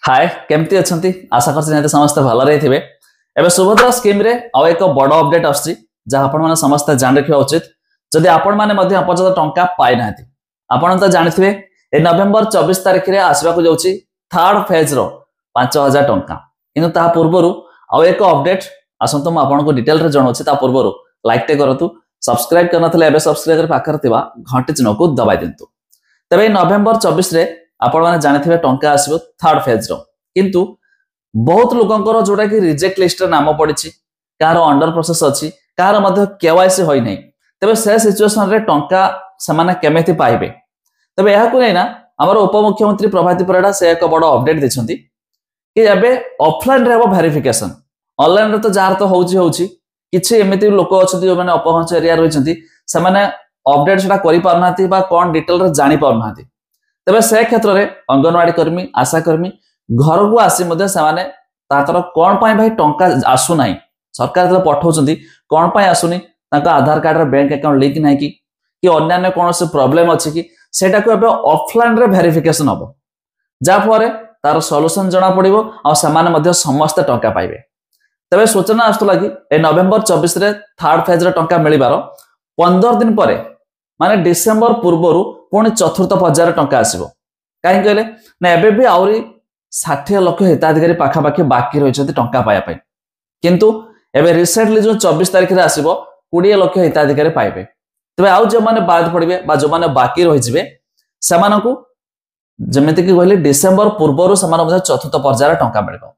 हाय केमती अच्छंती आशा करछि निहाती समस्त भल रही थिबे। एबे सुभद्रा स्कीम रे आ एक बड़ अपडेट आछि जहा आपण माने समस्त जान रखिबा उचित। जदि आपण माने मध्ये अपजत टंका पाइ नाथि आपण त जानिथिबे ए नवेम्बर 24 तारिख रे आसीबा को जाउछि थर्ड फेज रो 5000 टंका। किंतु ता पूर्वरु आ एक अपडेट आसंतो म आपण को डिटेल रे जणौछि। ता पूर्वरु लाइक टे करतु, सब्सक्राइब करनथले एबे सब्सक्राइब कर पाखर थिबा घंटी चिन्ह को दबाइ दिंतु। तबे नवेम्बर 24 रे आपण माने जानिथिबे टंका आसीबो थर्ड फेज रो। किंतु बहुत लोकंकर जोटा कि रिजेक्ट लिस्ट रे नाम पड़िछि, कार अंडर प्रोसेस अछि, कार मध्ये केवाईसी होई नै। तबे से सिचुएशन रे टंका समान केमेथि पाइबे। तबे यहा को नैना हमर उपमुख्यमंत्री प्रभाती परिडा से एक बड़ अपडेट दिछंती कि एबे ऑफलाइन रे हबो वेरिफिकेशन। ऑनलाइन रे तो जार तो होउछि किछि एमिति लोक अछथि जो माने अपहंच एरिया रहिसंती से माने अपडेट सेटा करि पारनाथि बा कोन डिटेल रे जानि पारनाथि। तबे से क्षेत्र रे अंगनवाड़ी कर्मी, आशा कर्मी घर को आसी मध्ये समाने तातर कोन पय भाई टंका आसु नाही, सरकार तो पठौचंती कोन पय आसुनी, ताका आधार कार्ड रे बैंक अकाउंट लिंक नाही कि अन्य कोनोसे प्रॉब्लम अछि कि सेटा को एबे ऑफलाइन रे वेरिफिकेशन हबो। जा परे तार सॉल्यूशन जणा पड़िबो आ समान मध्ये समस्त टंका पाइबे। तबे सूचना आस्तु लागि ए नवेम्बर 24 रे थर्ड फेज रे टंका मिलिबारो 15 दिन परे माने डिसेंबर पूर्वरु पुणी चतुर्थ पर्यायर टंका आसीबो। काहे कहले ना एबे भी आउरी 60 लाख हिताधिकारी पाखापाखि बाकी रहिसंती टंका पाया पाई। किंतु एबे रिसेंटली जो 24 तारिख रे आसीबो 20 लाख हिताधिकारी पाइबे। तबे आउ जे माने बाद पड़िबे बा जो माने बाकी रहि जिवे सेमानकु जेमिति कि कहले डिसेंबर पूर्वरु समान मध्ये चतुर्थ पर्यायर टंका मिलबो।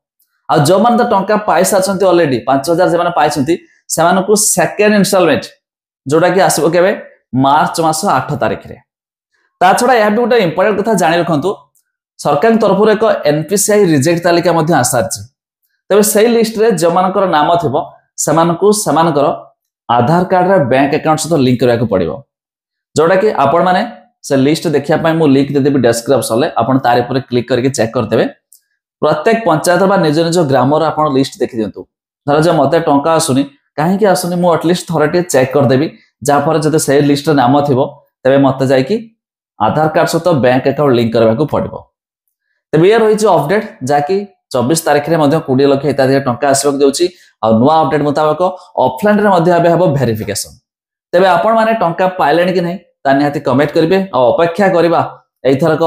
आ जो माने त टंका पाइसा छंती ऑलरेडी 5000 जे माने पाइछंती सेमानकु सेकंड इंस्टॉलमेंट जोटा कि आसीबो केबे मार्च मास 8 तारिख रे। ता छडा या भी गोटे इंपोर्टेंट कथा जानि रखंतु, सरकार तरफ एक एनपीसीआई रिजेक्ट तालिका मध्ये आसारछि। तबे सही लिस्ट रे जमानकर नाम थिबो सेमानकु सेमानकर आधार कार्ड रे बैंक अकाउंट सहित लिंक करबाक पड़िबो। जोटा कि आपण माने से लिस्ट देखिया पय मु लिंक दे देबी डिस्क्रिप्शन ले, आपण तारे पर क्लिक करके चेक कर देबे। प्रत्येक पंचायत बा निज निज ग्राम रो आपण लिस्ट देखि दियंतु। धर जे मते टंका आसुनी काहे कि आसुनी मु एटलीस्ट थोरटे चेक कर देबी। जा पर जते से लिस्ट रे नाम थिबो तबे मते जाय कि आधार कार्ड सहित बैंक अकाउंट लिंक करबाक पड़िबो। तबे ये रही अपडेट जाकि 24 तारिख रे मध्ये 20 लाख हिताधिकारी टंका आसबक जाउची। आ नुवा अपडेट मुताबिक ऑफलाइन रे मध्ये हबे वेरिफिकेशन। तबे आपण माने टंका पाइलेनी कि नै ता निहाती कमेंट करिवे आ अपेक्षा करबा एथरक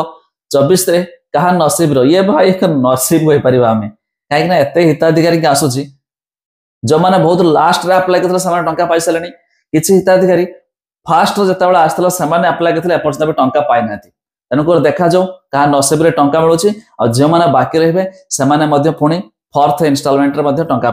24 रे कहा नसीब रो ये भाई एक नसीब होई परिबा हमें। काहे कि ना एते हिताधिकारी के आसुची जो माने बहुत लास्ट रे अप्लाई करथला समान टंका पाइ सलेनी। किछि हिताधिकारी फास्ट जेतेबेला आस्तला समान अप्लाई करथले एपर्यंत टंका पाइ नाथि। तेनुकर देखा जाऊ कहा नसीब रे टंका मिलुची आ जे माने बाकी रहबे से माने मध्ये पुणी फोर्थ इंस्टॉलमेंट रे मध्ये टंका